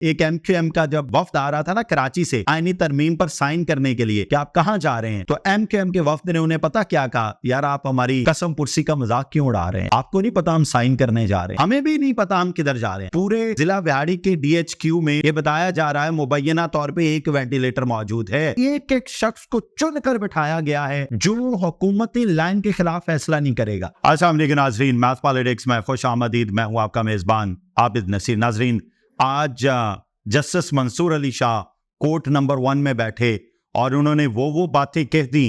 एक एमक्यूएम का जब वफ्द आ रहा था ना कराची से आईनी तरमीम पर साइन करने के लिए कि आप कहां जा रहे हैं, तो एमक्यूएम के वफ्द ने उन्हें पता क्या कहा, यार आप हमारी कसम पुरसी का मजाक क्यों उड़ा रहे हैं, आपको नहीं पता हम साइन करने जा रहे हैं, हमें भी नहीं पता हम किधर जा रहे हैं। पूरे जिला बिहाड़ी के डीएचक्यू में ये बताया जा रहा है मुबैना तौर पे एक वेंटिलेटर मौजूद है। एक एक शख्स को चुनकर बिठाया गया है जो हुकूमती लाइन के खिलाफ फैसला नहीं करेगा। अस्सलाम वालेकुम नाज़रीन, मैथ पॉलिटिक्स में खुश आमदीद। मैं हूं आपका मेजबान आबिद नसीर। नाज़रीन, आज justice Mansoor Ali Shah court number 1 में बैठे और उन्होंने वो बातें कह दी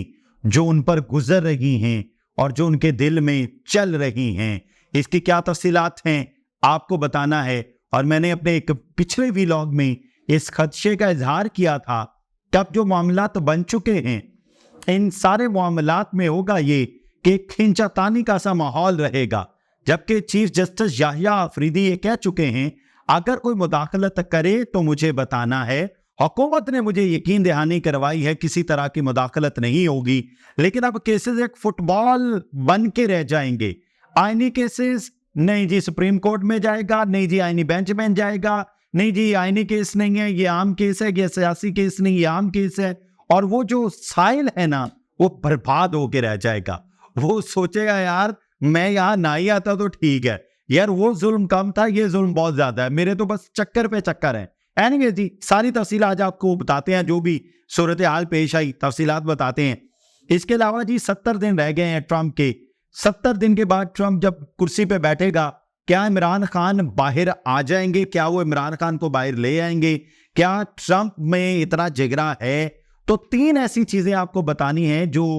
जो उन पर गुजर रही हैं और जो उनके दिल में चल रही हैं। इसकी क्या तफसीलात हैं आपको बताना है। और मैंने अपने एक पिछले व्लॉग में इस खदशे का इजहार किया था कि अब जो मामलात बन चुके हैं इन सारे मामलात में होगा ये कि खिंचातानी का सा माहौल रहेगा, जबकि चीफ जस्टिस याहिया अफरीदी ये कह चुके हैं अगर कोई मुदाखलत करे तो मुझे बताना है। हुकूमत ने मुझे यकीन दहानी करवाई है किसी तरह की मुदाखलत नहीं होगी, लेकिन अब केसेस एक फुटबॉल बन के रह जाएंगे। आईनी केसेस नहीं जी सुप्रीम कोर्ट में जाएगा, नहीं जी आईनी बेंच में जाएगा, नहीं जी आईनी केस नहीं है, ये आम केस है, ये सियासी केस नहीं, ये आम केस है। और वो जो साइल है ना वो बर्बाद होके रह जाएगा। वो सोचेगा यार मैं यहाँ ना ही आता तो ठीक है, यार वो जुल्म कम था, ये जुल्म बहुत ज्यादा है, मेरे तो बस चक्कर पे चक्कर है। एनीवे जी, सारी तफसील आज आपको बताते हैं, जो भी सूरत हाल पेश आई तफसीलात बताते हैं। इसके अलावा जी 70 दिन रह गए हैं ट्रंप के। 70 दिन के बाद ट्रंप जब कुर्सी पे बैठेगा, क्या इमरान खान बाहर आ जाएंगे? क्या वो इमरान खान को बाहर ले आएंगे? क्या ट्रंप में इतना जिगरा है? तो 3 ऐसी चीजें आपको बतानी है जो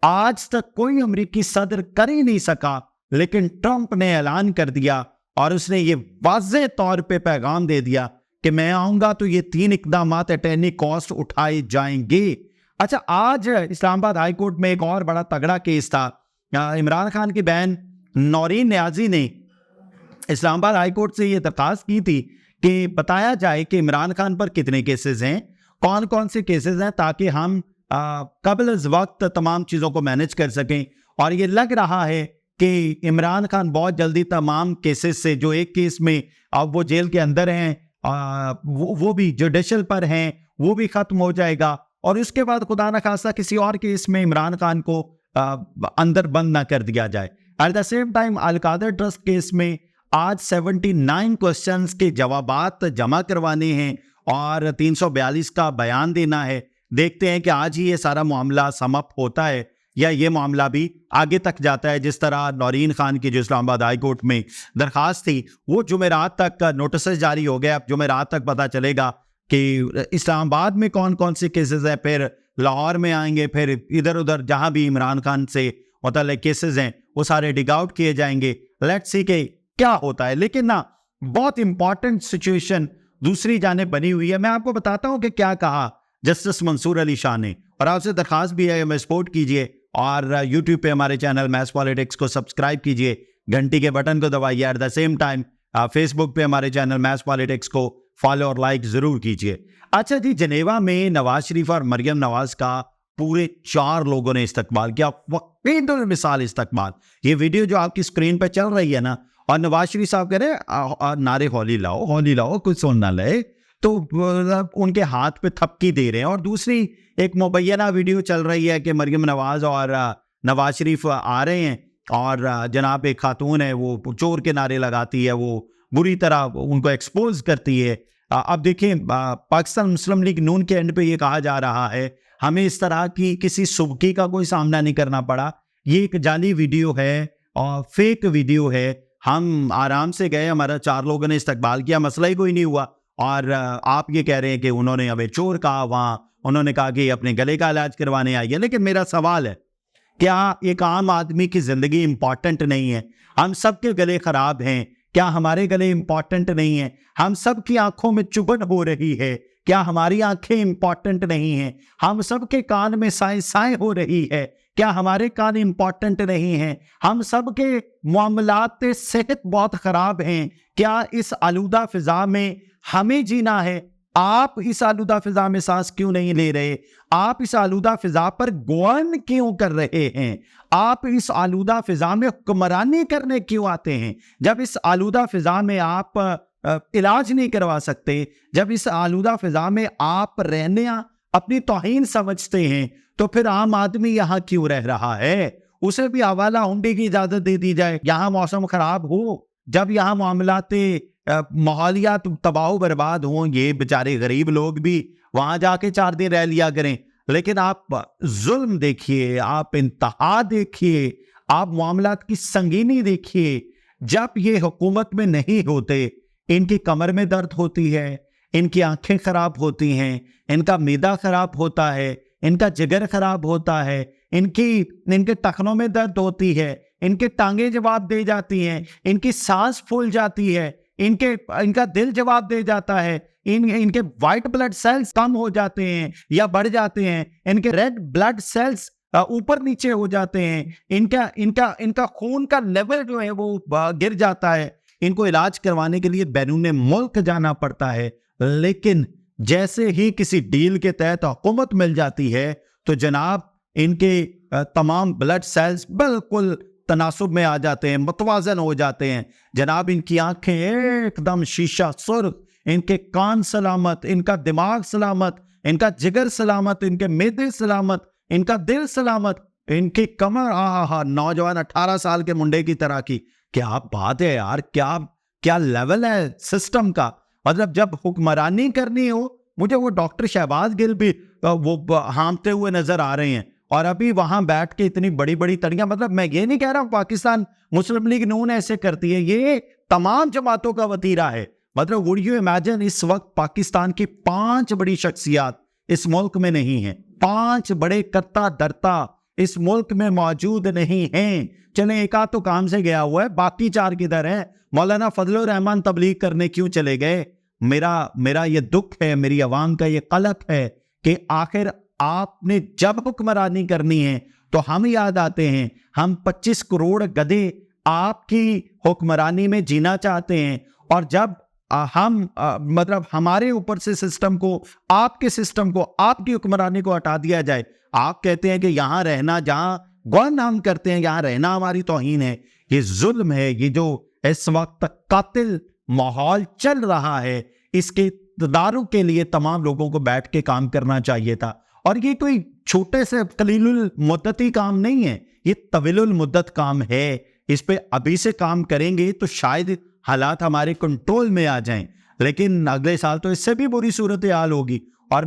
आज तक कोई अमेरिकी सदर कर ही नहीं सका, लेकिन ट्रंप ने ऐलान कर दिया और उसने ये वाज़ेह तौर पे पैगाम दे दिया कि मैं आऊंगा तो ये 3 इकदामात एट एनी कॉस्ट उठाए जाएंगे। अच्छा, आज इस्लामाबाद हाई कोर्ट में एक और बड़ा तगड़ा केस था। इमरान खान की बहन नौरीन नियाजी ने इस्लामाबाद हाई कोर्ट से ये दरखास्त की थी कि बताया जाए कि इमरान खान पर कितने केसेस हैं, कौन कौन से केसेस हैं, ताकि हम कबल वक्त तमाम चीज़ों को मैनेज कर सकें। और ये लग रहा है कि इमरान खान बहुत जल्दी तमाम केसेस से, जो एक केस में अब वो जेल के अंदर हैं, वो भी जुडिशल पर हैं, वो भी ख़त्म हो जाएगा। और उसके बाद खुदा न खास्ता किसी और केस में इमरान खान को अंदर बंद ना कर दिया जाए। At the same time Al-Qadir trust case में आज 79 क्वेश्चंस के जवाबात जमा करवाने हैं और 342 का बयान देना है। देखते हैं कि आज ही ये सारा मामला समाप्त होता है या ये मामला भी आगे तक जाता है। जिस तरह नौरीन खान की जो इस्लामाबाद हाई कोर्ट में दरखास्त थी वो जुमेरात तक नोटिस जारी हो गया। अब जुमेरात तक पता चलेगा कि इस्लामाबाद में कौन कौन से केसेस हैं, फिर लाहौर में आएंगे, फिर इधर उधर जहां भी इमरान खान से मुतल्लिक केसेस हैं वो सारे डिग आउट किए जाएंगे। लेट्स सी के क्या होता है। लेकिन ना बहुत इंपॉर्टेंट सिचुएशन दूसरी जानिब बनी हुई है। मैं आपको बताता हूं कि क्या कहा जस्टिस मंसूर अली शाह ने, और आपसे दरखास्त भी है हमें सपोर्ट कीजिए और यूट्यूब पे हमारे चैनल मैथ्स पॉलिटिक्स को सब्सक्राइब कीजिए, घंटी के बटन को दबाइए। At the same time Facebook पे हमारे चैनल मैथ्स पॉलिटिक्स को फॉलो और लाइक जरूर कीजिए। अच्छा जी, जनेवा में नवाज शरीफ और मरियम नवाज का पूरे 4 लोगों ने इस्तकबाल किया, वक़ीदुल मिसाल इस्तकबाल। ये वीडियो जो आपकी स्क्रीन पे चल रही है ना, और नवाज शरीफ साहब कह रहे नारे हौली लाओ कुछ सुन ना ले, तो उनके हाथ पे थपकी दे रहे हैं। और दूसरी एक मुबैना वीडियो चल रही है कि मरियम नवाज और नवाज शरीफ आ रहे हैं और जनाब एक खातून है वो चोर के नारे लगाती है, वो बुरी तरह उनको एक्सपोज करती है। अब देखें, पाकिस्तान मुस्लिम लीग नून के एंड पे ये कहा जा रहा है हमें इस तरह की किसी सुबकी का कोई सामना नहीं करना पड़ा, ये एक जाली वीडियो है और फेक वीडियो है। हम आराम से गए, हमारा 4 लोगों ने इस्तकबाल किया, मसला ही कोई नहीं हुआ। और आप ये कह रहे हैं कि उन्होंने हमें चोर कहा, वहाँ उन्होंने कहा कि अपने गले का इलाज करवाने आई है। लेकिन मेरा सवाल है, क्या एक आम आदमी की ज़िंदगी इम्पॉर्टेंट नहीं है? हम सब के गले ख़राब हैं, क्या हमारे गले इम्पॉर्टेंट नहीं है? हम सब की आंखों में चुभन हो रही है, क्या हमारी आंखें इम्पॉर्टेंट नहीं हैं? हम सब के कान में साए हो रही है, क्या हमारे कान इम्पॉर्टेंट नहीं हैं? हम सब के मामलात सेहत बहुत ख़राब हैं, क्या इस आलूदा फ़िज़ा में हमें जीना है? आप इस आलूदा फिजा में सांस क्यों नहीं ले रहे? आप इस आलूदा फिजा पर गौन क्यों कर रहे हैं? आप इस आलूदा फिजा में हुक्मरानी करने क्यों आते हैं? जब इस आलूदा फिजा में आप इलाज नहीं करवा सकते, जब इस आलूदा फिजा में आप रहने अपनी तौहीन समझते हैं, तो फिर आम आदमी यहाँ क्यों रह रहा है? उसे भी हवाला हुंडी की इजाजत दे दी जाए। यहाँ मौसम खराब हो, जब यहाँ मामलाते माहौलियात तबाह बर्बाद हों, ये बेचारे गरीब लोग भी वहां जाके 4 दिन रह लिया करें। लेकिन आप जुल्म देखिए, आप इंतहा देखिए, आप मामलात की संगीनी देखिए। जब ये हुकूमत में नहीं होते, इनकी कमर में दर्द होती है, इनकी आंखें खराब होती हैं, इनका मैदा खराब होता है, इनका जिगर खराब होता है, इनके टखनों में दर्द होती है, इनके टांगे जवाब दे जाती हैं, इनकी सांस फूल जाती है, इनका दिल जवाब दे जाता है, इनके व्हाइट ब्लड सेल्स कम हो जाते हैं या बढ़ जाते हैं, इनके रेड ब्लड सेल्स ऊपर नीचे हो जाते हैं, इनका खून का लेवल जो है वो गिर जाता है। इनको इलाज करवाने के लिए बैरून मुल्क जाना पड़ता है। लेकिन जैसे ही किसी डील के तहत हुकूमत मिल जाती है, तो जनाब इनके तमाम ब्लड सेल्स बिल्कुल तनासुब में आ जाते हैं, मुतवाजन हो जाते हैं। जनाब इनकी आंखें एकदम शीशा सुर्ख, इनके कान सलामत, इनका दिमाग सलामत, इनका जिगर सलामत, इनके मैदे सलामत, इनका दिल सलामत, इनकी कमर नौजवान 18 साल के मुंडे की तरह की। क्या बात है यार, क्या लेवल है सिस्टम का। मतलब जब हुक्मरानी करनी हो, मुझे वो डॉक्टर शहबाज गिल भी वो हामते हुए नजर आ रहे हैं, और अभी वहां बैठ के इतनी बड़ी बड़ी तड़ियां। मतलब मैं ये नहीं कह रहा हूं पाकिस्तान मुस्लिम लीग नून ऐसे करती है, ये तमाम जमातों का वतीरा है। मतलब वुड यू इमेजिन, इस वक्त पाकिस्तान की 5 बड़ी शख्सियात इस मुल्क में नहीं है, 5 बड़े कर्ता दर्ता इस मुल्क में मौजूद नहीं हैं। चले एक आध तो काम से गया हुआ है, बाकी 4 किधर है? मौलाना फजलुर रहमान तबलीग करने क्यों चले गए? मेरा ये दुख है, मेरी आवाम का ये कलक है कि आखिर आपने जब हुक्मरानी करनी है तो हम याद आते हैं। हम 25 करोड़ गधे आपकी हुक्मरानी में जीना चाहते हैं, और जब मतलब हमारे ऊपर से सिस्टम को, आपके सिस्टम को, आपकी हुक्मरानी को हटा दिया जाए, आप कहते हैं कि यहां रहना, जहां गौन हम करते हैं यहां रहना हमारी तौहीन है। ये जुल्म है। ये जो इस वक्त कातिल माहौल चल रहा है, इसके इक़्तिदारों के लिए तमाम लोगों को बैठ के काम करना चाहिए था। और ये कोई छोटे से कलीलुल मुद्दती काम नहीं है, ये तवीलुल मुद्दत काम है। इस पे अभी से काम करेंगे तो शायद हालात हमारे कंट्रोल में आ जाएं, लेकिन अगले साल तो इससे भी बुरी सूरत हाल होगी। और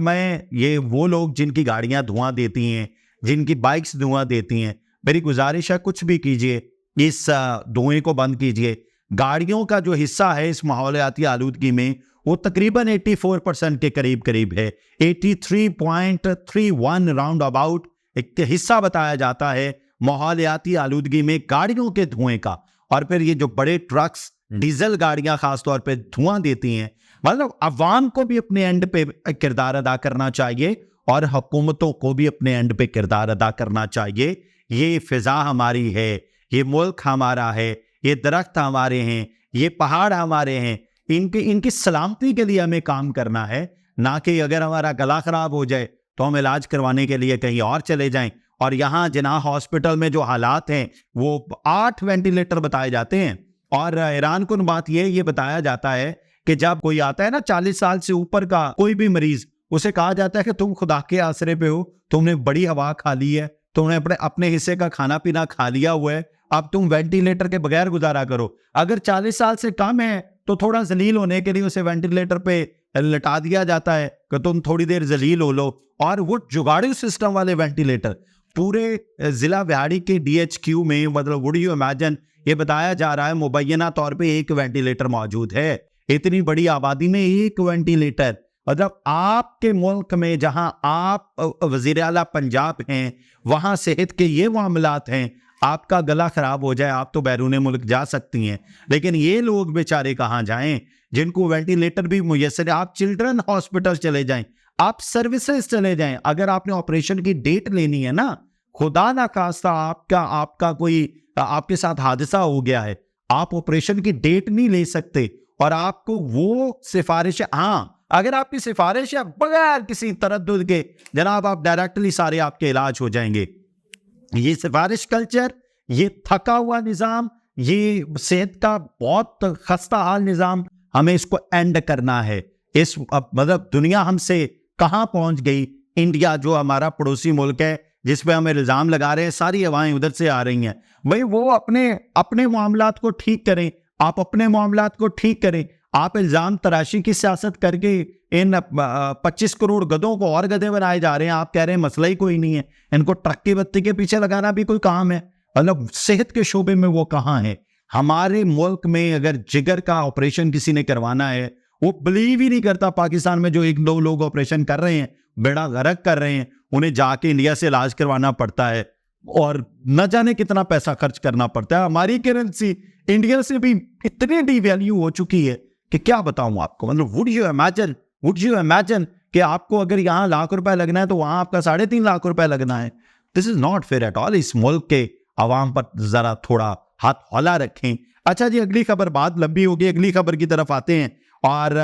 ये वो लोग जिनकी गाड़ियां धुआं देती हैं, जिनकी बाइक्स धुआं देती हैं, मेरी गुजारिश है कुछ भी कीजिए, इस धुएं को बंद कीजिए। गाड़ियों का जो हिस्सा है इस माहौलियाती आलूदगी में, वो तकरीबन 84% के करीब है। 83.31 राउंड अबाउट एक हिस्सा बताया जाता है माहौलियाती आलूदगी में गाड़ियों के धुएं का। और फिर ये जो बड़े ट्रक्स, डीजल गाड़ियां खासतौर पे धुआं देती हैं, मतलब अवाम को भी अपने एंड पे किरदार अदा करना चाहिए और हुकूमतों को भी अपने एंड पे किरदार अदा करना चाहिए। ये फिजा हमारी है, ये मुल्क हमारा है, ये दरख्त हमारे हैं, ये पहाड़ हमारे हैं। इनकी सलामती के लिए हमें काम करना है, ना कि अगर हमारा गला खराब हो जाए तो हम इलाज करवाने के लिए कहीं और चले जाएं। और यहाँ जिन्ना हॉस्पिटल में जो हालात हैं, वो 8 वेंटिलेटर बताए जाते हैं। और हैरान कुन बात ये बताया जाता है कि जब कोई आता है ना 40 साल से ऊपर का कोई भी मरीज, उसे कहा जाता है कि तुम खुदा के आसरे पे हो, तुमने बड़ी हवा खा ली है, तुमने अपने हिस्से का खाना पीना खा लिया हुआ है, अब तुम वेंटिलेटर के बगैर गुजारा करो। अगर 40 साल से कम है तो थोड़ा जलील होने के लिए उसे वेंटिलेटर पे लटा दिया जाता है कि तुम थोड़ी देर जलील हो लो। और वो जुगाड़ू सिस्टम वाले वेंटिलेटर पूरे जिला विहाड़ी के DHQ में, मतलब वुड यू इमेजिन, ये बताया जा रहा है मुबैना तौर पे 1 वेंटिलेटर मौजूद है। इतनी बड़ी आबादी में 1 वेंटिलेटर, मतलब आपके मुल्क में जहां आप वजीर आला पंजाब हैं, वहां सेहत के ये मामलात हैं, आपका गला खराब हो जाए आप तो बैरून मुल्क जा सकती हैं, लेकिन ये लोग बेचारे कहाँ जाएं जिनको वेंटिलेटर भी मुयस्सर है। आप चिल्ड्रन हॉस्पिटल चले जाएं, आप सर्विसेज चले जाएं। अगर आपने ऑपरेशन की डेट लेनी है ना, खुदा ना खास्ता आपका कोई आपके साथ हादसा हो गया है, आप ऑपरेशन की डेट नहीं ले सकते, और आपको वो सिफारिश, हाँ अगर आपकी सिफारिश है बगैर किसी तरद्दुद के, जनाब आप डायरेक्टली सारे आपके इलाज हो जाएंगे। ये सिफारिश कल्चर, ये थका हुआ निज़ाम, ये सेहत का बहुत खस्ता हाल निज़ाम हमें इसको एंड करना है। इस मतलब दुनिया हमसे कहां पहुंच गई। इंडिया जो हमारा पड़ोसी मुल्क है जिसपे हम इल्जाम लगा रहे हैं, सारी हवाएं उधर से आ रही हैं। भाई वो अपने मामलात को ठीक करें, आप अपने मामलात को ठीक करें। आप इल्जाम तराशी की सियासत करके इन 25 करोड़ गधों को और गधे बनाए जा रहे हैं। आप कह रहे हैं मसला ही कोई नहीं है, इनको ट्रक की बत्ती के पीछे लगाना भी कोई काम है। मतलब सेहत के शोबे में वो कहाँ है। हमारे मुल्क में अगर जिगर का ऑपरेशन किसी ने करवाना है, वो बिलीव ही नहीं करता। पाकिस्तान में जो 1-2 लोग ऑपरेशन कर रहे हैं, बेड़ा गर्क कर रहे हैं, उन्हें जाके इंडिया से इलाज करवाना पड़ता है और न जाने कितना पैसा खर्च करना पड़ता है। हमारी करेंसी इंडिया से भी इतनी डिवैल्यू हो चुकी है कि क्या बताऊं आपको। मतलब वुड यू इमेजिन कि आपको अगर यहाँ लाख रुपए लगना है तो वहां आपका 3.5 लाख रुपए लगना है। This is not fair at all. इस मुल्क के अवाम पर जरा थोड़ा हाथ हौला रखें। अच्छा जी, अगली खबर, बात लंबी होगी, अगली खबर की तरफ आते हैं। और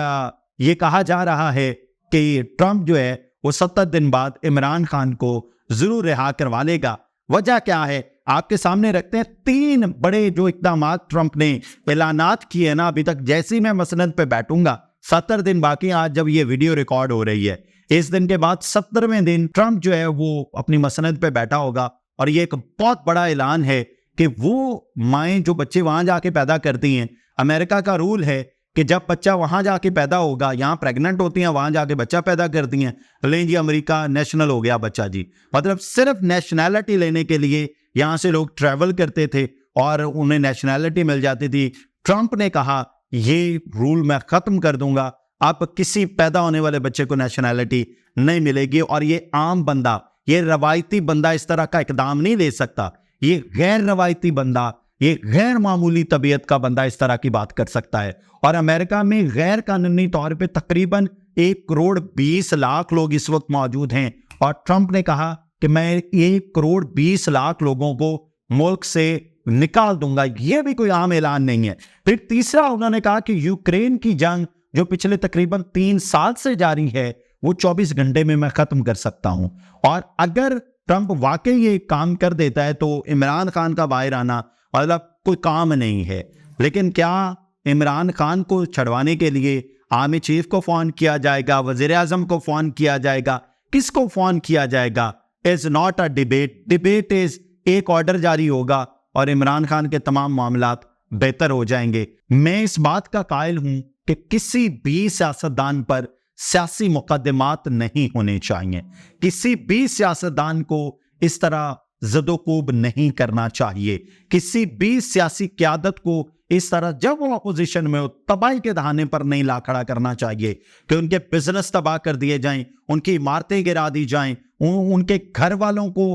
ये कहा जा रहा है कि ट्रंप जो है वो 70 दिन बाद इमरान खान को जरूर रिहा करवा लेगा। वजह क्या है आपके सामने रखते हैं। 3 बड़े जो इकदाम ट्रंप ने ऐलानात किए ना अभी तक, जैसे ही मैं मसनद पे बैठूंगा, 70 दिन बाकी, आज जब ये वीडियो रिकॉर्ड हो रही है, इस दिन के बाद 70वें दिन ट्रंप जो है वो अपनी मसनद पे बैठा होगा। और ये एक बहुत बड़ा ऐलान है कि वो माएँ जो बच्चे वहां जाके पैदा करती हैं, अमेरिका का रूल है कि जब बच्चा वहां जाके पैदा होगा, यहाँ प्रेग्नेंट होती हैं, वहां जाके बच्चा पैदा करती हैं, लें जी अमेरिका नेशनल हो गया बच्चा जी। मतलब सिर्फ नेशनैलिटी लेने के लिए यहाँ से लोग ट्रैवल करते थे और उन्हें नेशनैलिटी मिल जाती थी। ट्रंप ने कहा ये रूल मैं खत्म कर दूंगा, अब किसी पैदा होने वाले बच्चे को नेशनैलिटी नहीं मिलेगी। और ये आम बंदा, ये रवायती बंदा इस तरह का इकदाम नहीं ले सकता। ये गैर रवायती बंदा, ये गैर मामूली तबीयत का बंदा इस तरह की बात कर सकता है। और अमेरिका में गैर कानूनी तौर पे तकरीबन 1 करोड़ 20 लाख लोग इस वक्त मौजूद हैं। और ट्रंप ने कहा कि मैं 1 करोड़ 20 लाख लोगों को मुल्क से निकाल दूंगा। यह भी कोई आम ऐलान नहीं है। फिर तीसरा उन्होंने कहा कि यूक्रेन की जंग जो पिछले तकरीबन 3 साल से जारी है, वो 24 घंटे में मैं खत्म कर सकता हूं। और अगर ट्रंप वाकई ये काम कर देता है तो इमरान खान का बाहर आना मतलब कोई काम नहीं है। लेकिन क्या इमरान खान को छड़वाने के लिए आर्मी चीफ को फोन किया जाएगा, वजीर आजम को फोन किया जाएगा, किसको फोन किया जाएगा? Is not a debate. Debate is एक ऑर्डर जारी होगा और इमरान खान के तमाम मामलात बेहतर हो जाएंगे। मैं इस बात का कायल हूं कि किसी भी सियासतदान पर सियासी मुकदमात नहीं होने चाहिए। किसी भी सियासतदान को इस तरह ज़दोकोब नहीं करना चाहिए। किसी भी सियासी क़यादत को इस तरह जब वो अपोजिशन में हो तबाही के दहाने पर नहीं ला खड़ा करना चाहिए कि उनके बिजनेस तबाह कर दिए जाएं, उनकी इमारतें गिरा दी जाएं, उनके घर वालों को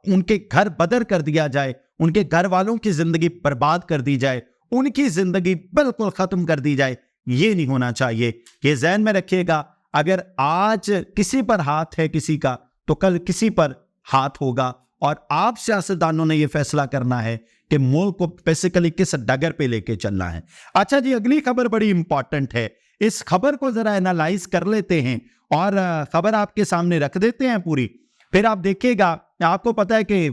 उनके घर बदर कर दिया जाए, उनके घर वालों की जिंदगी बर्बाद कर दी जाए, उनकी जिंदगी बिल्कुल खत्म कर दी जाए। ये नहीं होना चाहिए। ये ज़हन में रखिएगा, अगर आज किसी पर हाथ है किसी का तो कल किसी पर हाथ होगा। और आप सियासतदानों ने यह फैसला करना है कि मुल्क को बेसिकली किस डगर पे लेके चलना है। अच्छा जी, अगली खबर बड़ी इंपॉर्टेंट है। इस खबर को जरा एनालाइज कर लेते हैं और खबर आपके सामने रख देते हैं पूरी। फिर आप देखिएगा, आपको पता है कि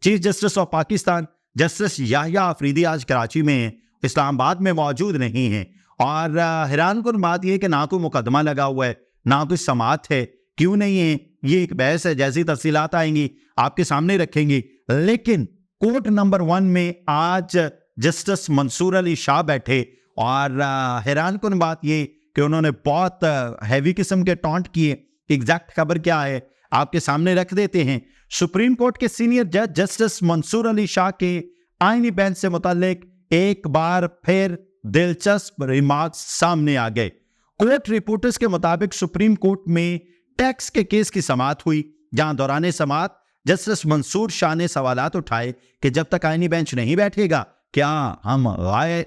chief justice of Pakistan justice Yahya Afridi आज कराची में है, इस्लामाबाद में मौजूद नहीं है। और हैरानकुन बात यह कि ना कोई मुकदमा लगा हुआ है, ना कोई समाअत है। क्यों नहीं है, ये एक बहस है। जैसी तफसीलात आएंगी आपके सामने रखेंगे। लेकिन कोर्ट नंबर 1 में आज जस्टिस मंसूर अली शाह बैठे और हैरानकुन बात ये कि उन्होंने बहुत हैवी किस्म के टॉन्ट किए। एग्जैक्ट खबर क्या है आपके सामने रख देते हैं। सुप्रीम कोर्ट के सीनियर जज जस्टिस मंसूर अली शाह के आईनी बेंच से मुताल्लिक एक बार फिर दिलचस्प रिमार्क्स सामने आ गए। कोर्ट रिपोर्टर्स के मुताबिक सुप्रीम कोर्ट में टैक्स के केस की समाअत हुई, जहां दौरान समाअत जस्टिस मंसूर शाह ने सवालात उठाए कि जब तक आईनी बेंच नहीं बैठेगा क्या हम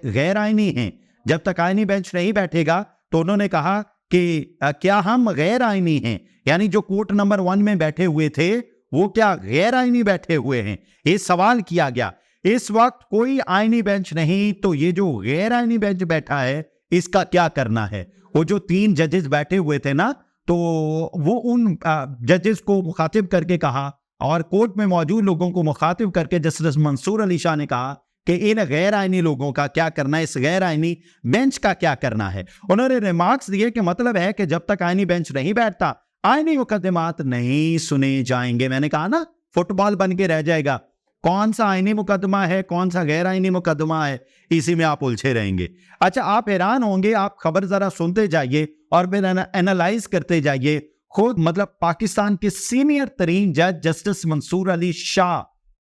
गैर आईनी हैं। जब तक आईनी बेंच नहीं बैठेगा तो उन्होंने कहा कि क्या हम गैर आईनी हैं, यानी जो कोर्ट नंबर 1 में बैठे हुए थे वो क्या गैर आईनी बैठे हुए हैं। ये सवाल किया गया। इस वक्त कोई आईनी बेंच नहीं, तो ये जो गैर आईनी बेंच बैठा है इसका क्या करना है। वो जो 3 जजेस बैठे हुए थे ना, तो वो उन जजेस को मुखातिब करके कहा और कोर्ट में मौजूद लोगों को मुखातिब करके जस्टिस मंसूर अली शाह ने कहा कि इन गैर आईनी लोगों का क्या करना है, इस गैर आईनी बेंच का क्या करना है। उन्होंने रिमार्क्स दिए कि मतलब है कि जब तक आईनी बेंच नहीं बैठता आईनी मुकदमात नहीं सुने जाएंगे। मैंने कहा ना, फुटबॉल बन के रह जाएगा, कौन सा आईनी मुकदमा है कौन सा गैर आईनी मुकदमा है, इसी में आप उलझे रहेंगे। अच्छा, आप हैरान होंगे, आप खबर जरा सुनते जाइए और फिर एनालाइज करते जाइए। खुद मतलब पाकिस्तान के सीनियर तरीन जज जस्टिस मंसूर अली शाह,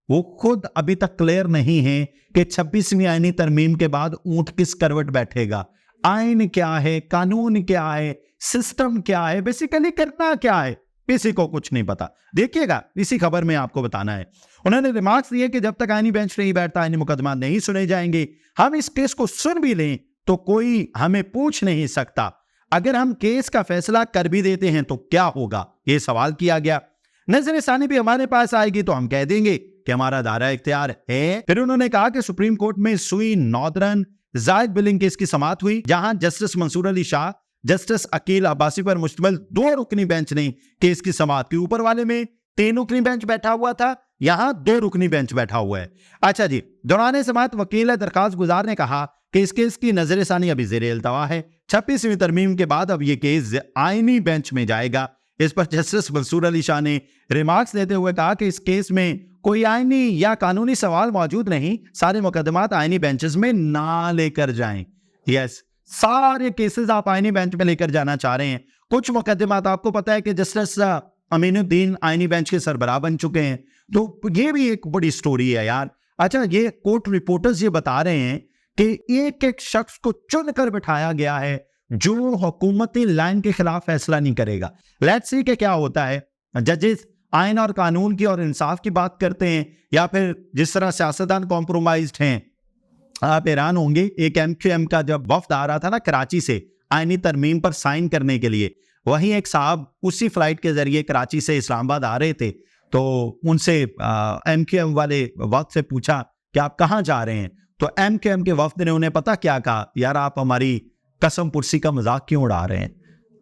वो खुद अभी तक क्लियर नहीं है कि 26वीं आईनी तरमीम के बाद ऊंट किस करवट बैठेगा। आइन क्या है, कानून क्या है, सिस्टम क्या है, बेसिकली करना क्या है, किसी को कुछ नहीं पता। देखिएगा, इसी खबर में आपको बताना है। उन्होंने रिमार्क्स दिए कि जब तक आईनी बेंच नहीं बैठता आईनी मुकदमा नहीं सुने जाएंगे। हम इस केस को सुन भी लें तो कोई हमें पूछ नहीं सकता। अगर हम केस का फैसला कर भी देते हैं तो क्या होगा, यह सवाल किया गया। नजर-ए-सानी भी हमारे पास आएगी तो हम कह देंगे कि हमारा दायरा इख्तियार है। फिर उन्होंने कहा कि सुप्रीम कोर्ट में सुई नॉर्दर्न जायद बिलिंग केस की समाअत हुई, जहां जस्टिस मंसूर अली शाह, जस्टिस अकील अब्बासी पर मुश्तमिल 2 रुकनी बेंच ने केस की समाअत की। ऊपर वाले में 3 रुकनी बेंच बैठा हुआ था, यहां 2 रुकनी बेंच बैठा हुआ है। अच्छा जी, दौरान समाअत वकील दरखास्त गुजार ने कहा कि इस केस की नजर-ए-सानी अभी ज़ेर-ए-इल्तवा है। 26वीं तरमीम के बाद अब यह केस आईनी बेंच में जाएगा। इस पर जस्टिस मंसूर अली शाह ने रिमार्क्स देते हुए कहा कि इस केस में कोई आईनी या कानूनी सवाल मौजूद नहीं, सारे मुकदमात आईनी बेंचेस में ना लेकर जाएं। यस, सारे केसेस आप आईनी बेंच में लेकर जाना चाह रहे हैं। कुछ मुकदमात आपको पता है कि जस्टिस अमीनुद्दीन आईनी बेंच के सरबराह बन चुके हैं, तो ये भी एक बड़ी स्टोरी है यार। अच्छा, ये कोर्ट रिपोर्टर्स ये बता रहे हैं कि एक एक शख्स को चुनकर बिठाया गया है जो हुकूमती लाइन के खिलाफ फैसला नहीं करेगा। लेट्स सी कि क्या होता है। जजेस आइन और कानून की और इंसाफ की बात करते हैं या फिर जिस तरह सियासतदान कॉम्प्रोमाइज्ड हैं। आप हैरान होंगे, एक MQM का जब वफ्द आ रहा था ना कराची से आईनी तरमीम पर साइन करने के लिए, वहीं एक साहब उसी फ्लाइट के जरिए कराची से इस्लामाबाद आ रहे थे, तो उनसे MQM वाले वफ्द से पूछा कि आप कहाँ जा रहे हैं। तो MQM के वफ्द ने उन्हें पता क्या कहा, यार आप हमारी कसम पुरसी का मजाक क्यों उड़ा रहे हैं,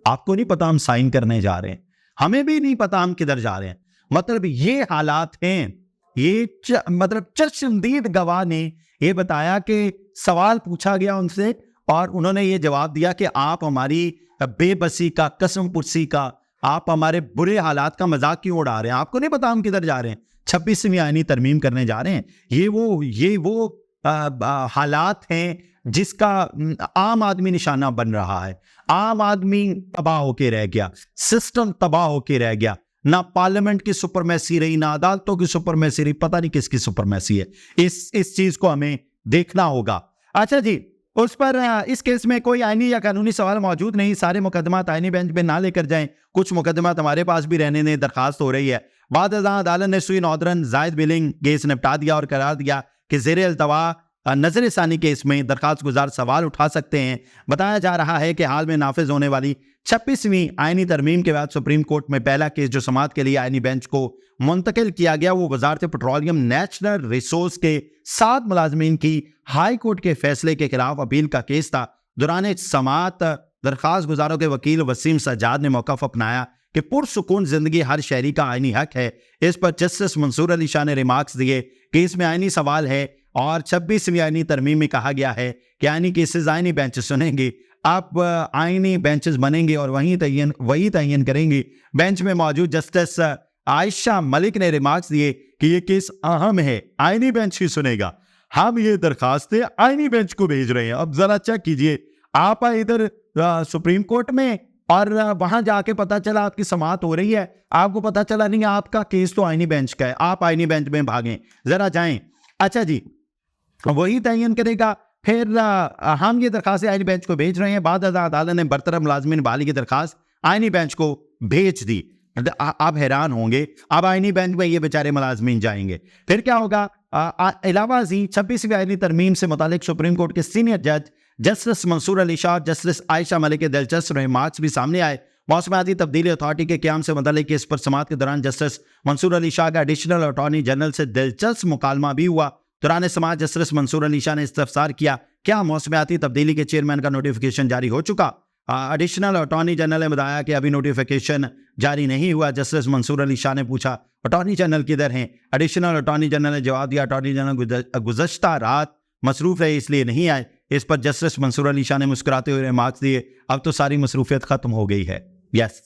आपको नहीं पता हम साइन करने जा रहे हैं, हमें भी नहीं पता हम किधर जा रहे हैं। मतलब ये हालात हैं। ये मतलब चश्मदीद गवाह ने ये बताया कि सवाल पूछा गया उनसे और उन्होंने ये जवाब दिया कि आप हमारी बेबसी का, कसम पुरसी का, आप हमारे बुरे हालात का मजाक क्यों उड़ा रहे हैं, आपको नहीं पता हम किधर जा रहे हैं, 26वीं आईनी तरमीम करने जा रहे हैं। ये वो हालात हैं जिसका आम आदमी निशाना बन रहा है। आम आदमी तबाह होके रह गया, सिस्टम तबाह होके रह गया। ना पार्लियामेंट की सुपरमेसी रही, ना अदालतों की सुपरमेसी रही, पता नहीं किसकी सुपरमेसी है। इस चीज को हमें देखना होगा। अच्छा जी, उस पर इस केस में कोई आईनी या कानूनी सवाल मौजूद नहीं, सारे मुकदमात आईनी बेंच में ना लेकर जाएं, कुछ मुकदमात हमारे पास भी रहने ने दरखास्त हो रही है। बाद अदालत ने सुई नॉर्दर्न जायद बिलिंग केस निपटा दिया और करार दिया कि ज़ेर-ए-इल्तवा नजर-ए-सानी केस में दरखास्त गुजार सवाल उठा सकते हैं। बताया जा रहा है कि हाल में नाफिज होने वाली 26वीं आईनी तरमीम के बाद सुप्रीम कोर्ट में पहला केस जो समाअत के लिए आईनी बेंच को मुंतकिल किया गया, वो वजारत पेट्रोलियम नेशनल रिसोर्स के 7 मुलाजमीन की हाई कोर्ट के फैसले के खिलाफ अपील का केस था। दौरान समाअत दरखास्त गुजारों के वकील वसीम सज्जाद ने मौक़िफ़ अपनाया कि पुरसुकून जिंदगी हर शहरी का आईनी हक है। इस पर जस्टिस मंसूर अली शाह ने रिमार्क्स दिए कि इसमें आईनी सवाल है और 26वीं आईनी तरमीम में कहा गया है कि आईनी केसेस आईनी बेंच सुनेंगे। आप आईनी बेंचेस बनेंगे और वही तयन करेंगे। बेंच में मौजूद जस्टिस आयशा मलिक ने रिमार्क्स दिए कि ये केस अहम है, आईनी बेंच ही सुनेगा। हम ये दरखास्तें आईनी बेंच को भेज रहे हैं। अब जरा चेक कीजिए, आप इधर सुप्रीम कोर्ट में और वहां जाके पता चला आपकी समाअत हो रही है, आपको पता चला नहीं आपका केस तो आईनी बेंच का है, आप आईनी बेंच में भागें, जरा जाएं। अच्छा जी, वही तयन करेगा। फिर हम ये दरखास्त आईनी बेंच को भेज रहे हैं। बाद अदालत ने बरतरफ मुलाजमीन बहाली की दरखास्त आईनी बेंच को भेज दी। आप हैरान होंगे, अब आईनी बेंच में ये बेचारे मुलाजमीन जाएंगे, फिर क्या होगा। अलावा 26वीं आईनी तरमीम से मुतालिक सुप्रीम कोर्ट के सीनियर जज जस्टिस मंसूर अली शाह, जस्टिस आयशा मलिक के दिलचस्प रिमार्क्स भी सामने आए। मौसमियाती तब्दीली अथॉरिटी के क़याम से मुतालिक इस पर समाअत के दौरान जस्टिस मंसूर अली शाह का एडिशनल अटॉर्नी जनरल से दिलचस्प मुकालमा भी हुआ। दौरान समाअत जस्टिस मंसूर अली शाह ने इस्तफसार किया, क्या मौसमियाती तब्दीली के चेयरमैन का नोटिफिकेशन जारी हो चुका। एडिशनल अटॉर्नी जनरल ने बताया कि अभी नोटिफिकेशन जारी नहीं हुआ। जस्टिस मंसूर अली शाह ने पूछा, अटॉर्नी जनरल किधर हैं। एडिशनल अटॉर्नी जनरल ने जवाब दिया, अटॉर्नी जनरल गुज़श्ता रात मसरूफ रहे इसलिए नहीं आए। इस पर जस्टिस मंसूर अली शाह ने मुस्कुराते हुए रिमार्क्स दिए, अब तो सारी मसरूफियत खत्म हो गई है। यस,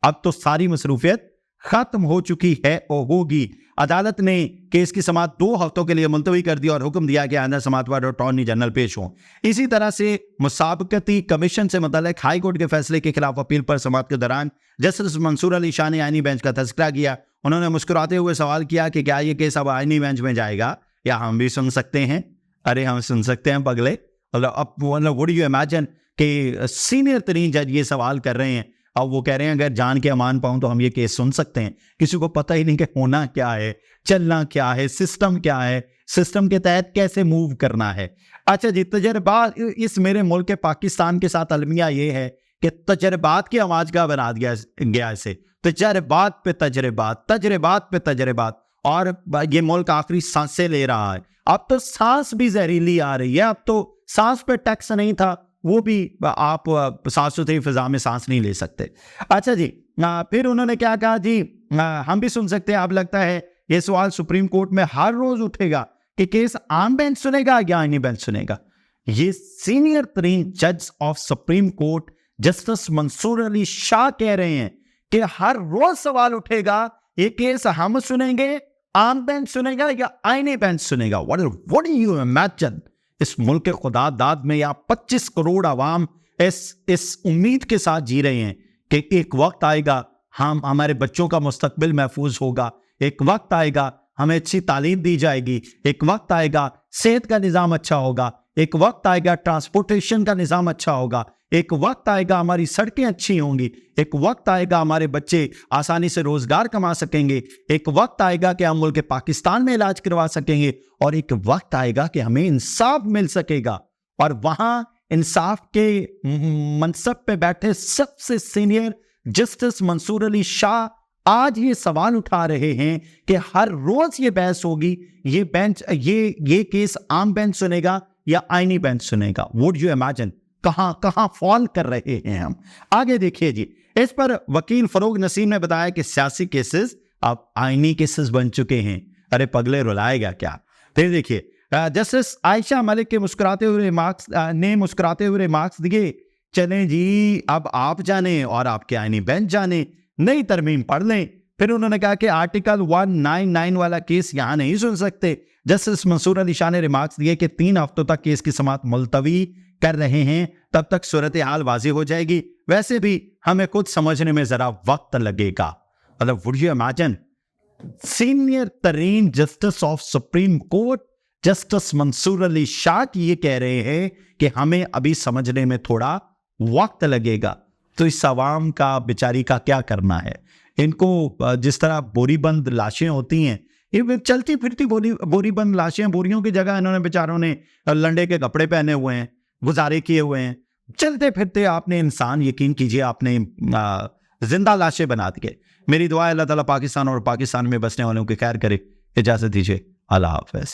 अब तो सारी मसरूफियत खत्म हो चुकी है और होगी। अदालत ने केस की समाअत 2 हफ्तों के लिए मुलतवी कर दी और हुक्म दिया कि आइंदा समाअत पर अटॉर्नी जनरल पेश हों। इसी तरह से मुसाबकती कमीशन से मुतल्लिक हाई कोर्ट के फैसले के खिलाफ अपील पर समाअत के दौरान जस्टिस मंसूर अली शाह ने आईनी बेंच का तज़किरा किया। उन्होंने मुस्कुराते हुए सवाल किया कि क्या ये केस अब आईनी बेंच में जाएगा या हम भी सुन सकते हैं? अरे हम सुन सकते हैं पगले। मतलब अब व्हाट डू यू इमेजिन कि सीनियर तरीन जज ये सवाल कर रहे हैं, अब वो कह रहे हैं अगर जान के अमान पाऊं तो हम ये केस सुन सकते हैं। किसी को पता ही नहीं कि होना क्या है, चलना क्या है, सिस्टम क्या है, सिस्टम के तहत कैसे मूव करना है। अच्छा जी, तजर्बात इस मेरे मुल्क के पाकिस्तान के साथ अलमिया ये है कि तजर्बात की आवाज का बना दिया गया इसे, तजर्बात पे तजर्बात, तजर्बात पे तजर्बात, और ये मुल्क आखिरी सांसें ले रहा है। अब तो सांस भी जहरीली आ रही है, अब तो सांस पे टैक्स नहीं था, वो भी आप साफ सुथरी फिजा में सांस नहीं ले सकते। अच्छा जी, फिर उन्होंने क्या कहा जी, हम भी सुन सकते हैं। अब लगता है ये सवाल सुप्रीम कोर्ट में हर रोज उठेगा कि केस आम बेंच सुनेगा या आईनी बेंच सुनेगा। ये सीनियर तरीन जज of supreme court justice Mansoor Ali Shah कह रहे हैं कि हर रोज सवाल उठेगा ये केस हम सुनेंगे, आम बेंच सुनेगा या आईनी बेंच सुनेगा। What do you imagine? इस मुल्क के खुदा दाद में यहाँ 25 करोड़ आवाम इस उम्मीद के साथ जी रहे हैं कि एक वक्त आएगा हमारे बच्चों का मुस्तकबिल महफूज होगा, एक वक्त आएगा हमें अच्छी तालीम दी जाएगी, एक वक्त आएगा सेहत का निज़ाम अच्छा होगा, एक वक्त आएगा ट्रांसपोर्टेशन का निज़ाम अच्छा होगा, एक वक्त आएगा हमारी सड़कें अच्छी होंगी, एक वक्त आएगा हमारे बच्चे आसानी से रोजगार कमा सकेंगे, एक वक्त आएगा कि हम मुल्क पाकिस्तान में इलाज करवा सकेंगे, और एक वक्त आएगा कि हमें इंसाफ मिल सकेगा। और वहां इंसाफ के मनसब पे बैठे सबसे सीनियर जस्टिस मंसूर अली शाह आज ये सवाल उठा रहे हैं कि हर रोज ये बहस होगी, ये बेंच ये केस आम बेंच सुनेगा या आईनी बेंच सुनेगा। वुड यू इमेजिन कहां फॉल कर रहे हैं हम। आगे देखिए जी, इस पर वकील फरोग नसीम ने बताया कि सियासी केसेस अब आईनी केसेस बन चुके हैं। अरे पगले रुलाएगा क्या। फिर देखिए, जस्टिस आयशा मलिक के मुस्कुराते हुए रिमार्क्स दिए, चलें जी अब आप जाने और आपके आईनी बेंच जाने, नई तरमीम पढ़ लें। फिर उन्होंने कहा कि आर्टिकल 199 वाला केस यहां नहीं सुन सकते। जस्टिस मंसूर अली शाह ने रिमार्क्स दिए कि 3 हफ्तों तक केस की समाअत मुलतवी कर रहे हैं, तब तक सूरत हाल वाज़ेह हो जाएगी। वैसे भी हमें खुद समझने में जरा वक्त लगेगा। मतलब वुड यू इमेजिन, सीनियर तरीन justice of supreme court justice Mansoor Ali Shah की ये कह रहे हैं कि हमें अभी समझने में थोड़ा वक्त लगेगा। तो इस आवाम का बेचारी का क्या करना है। इनको जिस तरह बोरीबंद लाशें होती हैं, ये चलती फिरती बोरीबंद लाशें, बोरियों की जगह इन्होंने बेचारों ने लंडे के कपड़े पहने हुए हैं, गुजारे किए हुए हैं, चलते फिरते आपने इंसान, यकीन कीजिए आपने जिंदा लाशें बना दिए। मेरी दुआ है अल्लाह ताला पाकिस्तान और पाकिस्तान में बसने वालों की खैर करे। इजाजत दीजिए, अल्लाह हाफ़िज़।